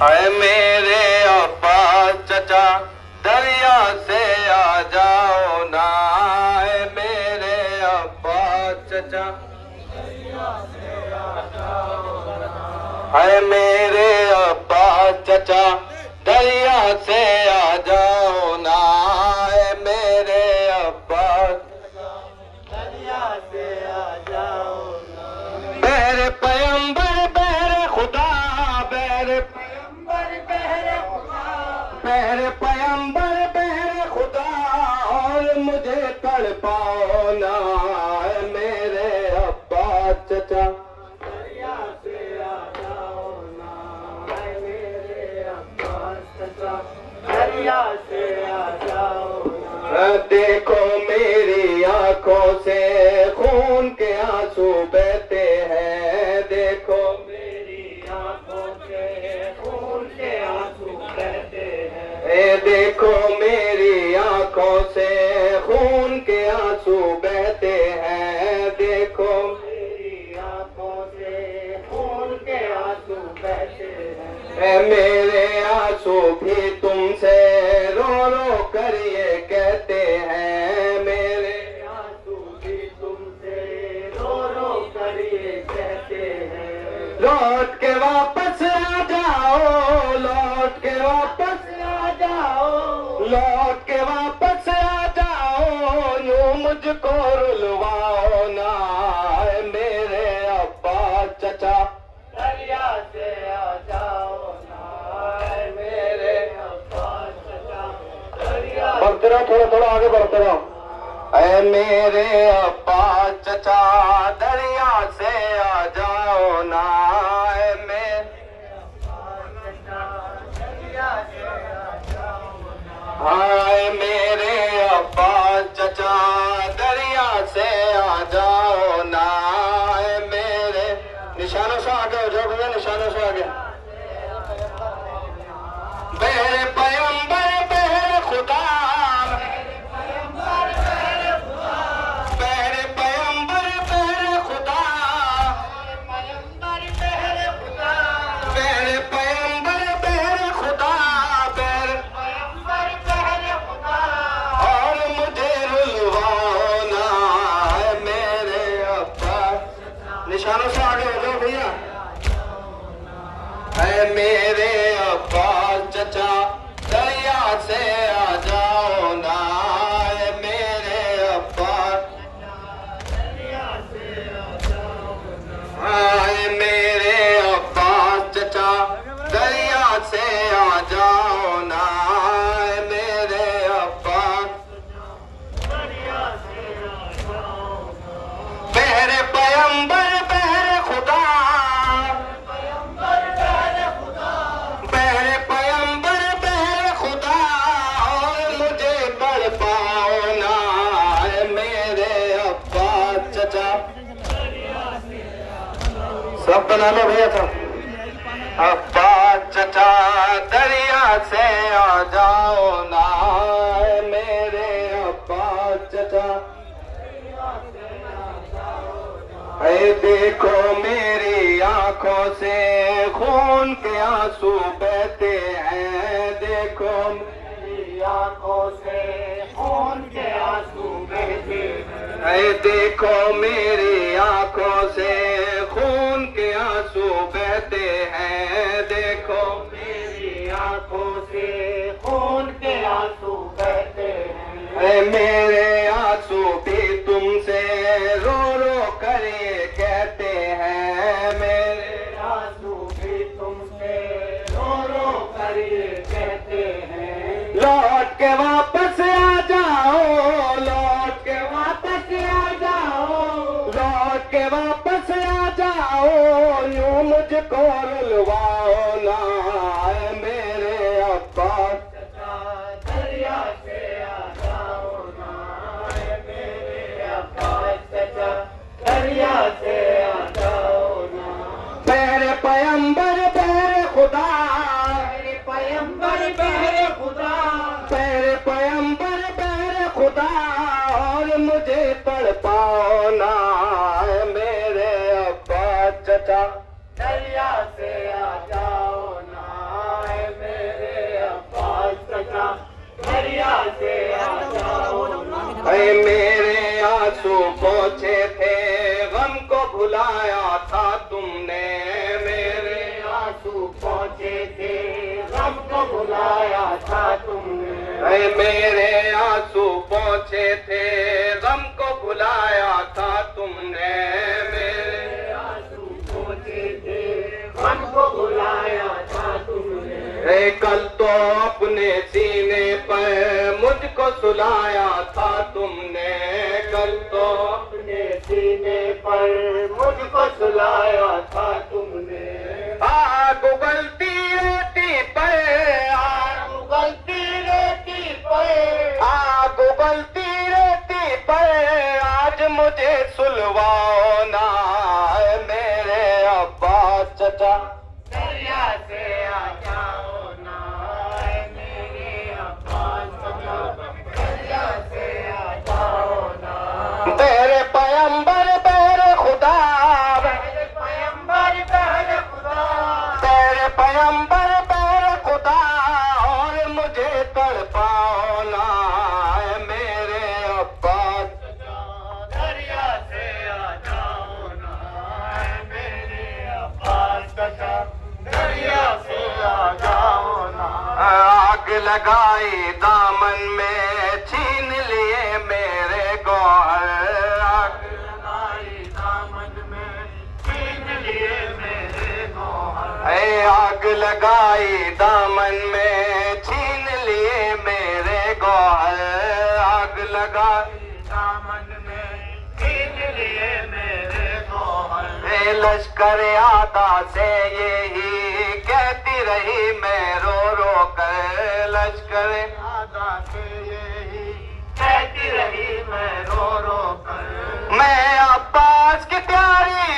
हाय मेरे अब्बा चचा दरिया से आ जाओ ना, हाय मेरे अब्बा चचा दरिया से आ जाओ ना, हाय मेरे अब्बा चचा दरिया से आ जाओ ना, हाय मेरे अब्बा दरिया से आ जाओ ना। बहरे पैगंबर बहरे खुदा, बहरे बहरे पैगंबर बहरे खुदा, और मुझे तड़पाओ ना, मेरे अब्बा चचा दरिया से आ जाओ ना, मेरे अब्बा चचा दरिया से आ जाओ ना। देखो मेरी आंखों से खून के आंसू बहते हैं, देखो मेरी आंखों से खून के आंसू बहते हैं, देखो मेरी आंखों से खून के आंसू बहते हैं, देखो मेरी आंखों से खून के आंसू बहते हैं। मेरे आंसू भी तुमसे रो रो कर ये कहते हैं, मेरे आंसू भी तुमसे रो रो कर ये कहते हैं। लौट के वापस आ जाओ, लौट के वापस आ जाओ, लौट के वापस आ जाओ, यूं मुझको रुलवाओ ना, मेरे अब्बा चचा दरिया से आ जाओ ना, मेरे अब्बा चचा दरिया। बढ़ते रहो, थोड़ा थोड़ा आगे बढ़ते रहो। ऐ मेरे अब्बा चचा दरिया से आ जाओ ना, ऐ मेरे अब्बा चचा दरिया से आ जाओ ना, हाय मेरे अब्बा चचा दरिया से आ जाओ ना, ऐ मेरे। निशानों से आगे हो जाओ भैया, निशानों से आगे। बहरे पैगंबर बहरे खुदा, बहरे पैगंबर बहरे खुदा, बहरे पैगंबर बहरे खुदा, बहरे पैगंबर बहरे खुदा, और मुझे रुलवाओ ना, मेरे अब्बा। निशानों से आगे हो जाओ भैया। है मेरे अब्बा चचा दरिया से आ जाओ ना, मेरे अब्बा दरिया से आ जाओ ना, हाय मेरे अब्बा चचा दरिया से आ जाओ ना, मेरे अब्बा दरिया से आ जाओ ना। बहरे पैगंबर बहरे खुदा, बहरे पैगंबर बहरे खुदा, और मुझे तड़पाओ ना, मेरे अब्बा चचा। सब बना लो भैया था। अब्बा चचा दरिया से आ जाओ ना, मेरे अब्बा चचा। ऐ देखो मेरी आंखों से खून के आंसू बहते हैं, देखो मेरी आंखों से खून के आंसू बहते हैं, ऐ देखो मेरी आंखों से खून के आंसू बहते हैं, देखो मेरी आंखों से खून के आंसू बहते हैं। ऐ मेरे आंसू भी तुमसे रो रो कर ये कहते हैं, मेरे आंसू भी तुमसे रो रो कर ये कहते हैं। लौट के वापस आ जाओ, लौट के वापस आ जाओ, लौट के वापस आ जाओ, यूं मुझको रुलवाओ ना, मेरे अब्बा चचा दरिया से आ जाओ ना, मेरे अब्बा चचा दरिया से आ जाओ ना। बहरे पैगंबर बहरे खुदा, बहरे पैगंबर बहरे खुदा, बहरे पैगंबर बहरे खुदा, और मुझे तड़पाओ ना, मेरे अब्बा चचा दरिया से आ जाओ ना, ऐ मेरे आंसू पोंछे थे, गम को भुलाया था तुमने। मेरे आंसू पोंछे थे, गम को भुलाया था तुमने। ऐ मेरे आंसू पोंछे थे, गम को भुलाया था तुमने। मेरे आंसू पोंछे थे, गम को भुलाया था तुमने। ऐ कल तो अपने सीने पर मुझको सुलाया था तुमने। कल तो अपने सीने पर मुझको सुलाया था तुमने। आग उगलती रहती पर, आग उगलती रहती पर, आग उगलती रहती पर, आज मुझे सुलवाओ ना। ऐ मेरे अब्बास चचा, दरिया से आ जाओ ना। ऐ मेरे अब्बास चचा, दरिया से आ जाओ ना। तेरे पैगंबर तेरे खुदा, तेरे पैगंबर तेरे खुदा, तेरे पैगंबर तेरे खुदा, और मुझे तड़पाओ ना। ऐ मेरे अब्बास, दरिया से आ जाओ ना। ऐ मेरे अब्बास चचा, दरिया से आ जाओ ना। आग लगाई दामन में, छीन लिए मेरे गौहर। आग लगाई दामन में, छीन लिए मेरे गौहर। ऐ आग लगाई दामन में, छीन लिए मेरे गौहर। आग लगा दामन में, छीन लिए मेरे गौहर। ऐ लश्कर आदा से यही कहती रही मैं रो रो कर। लश्कर आदा से यही कहती रही मैं रो रो कर। मैं अब्बास की प्यारी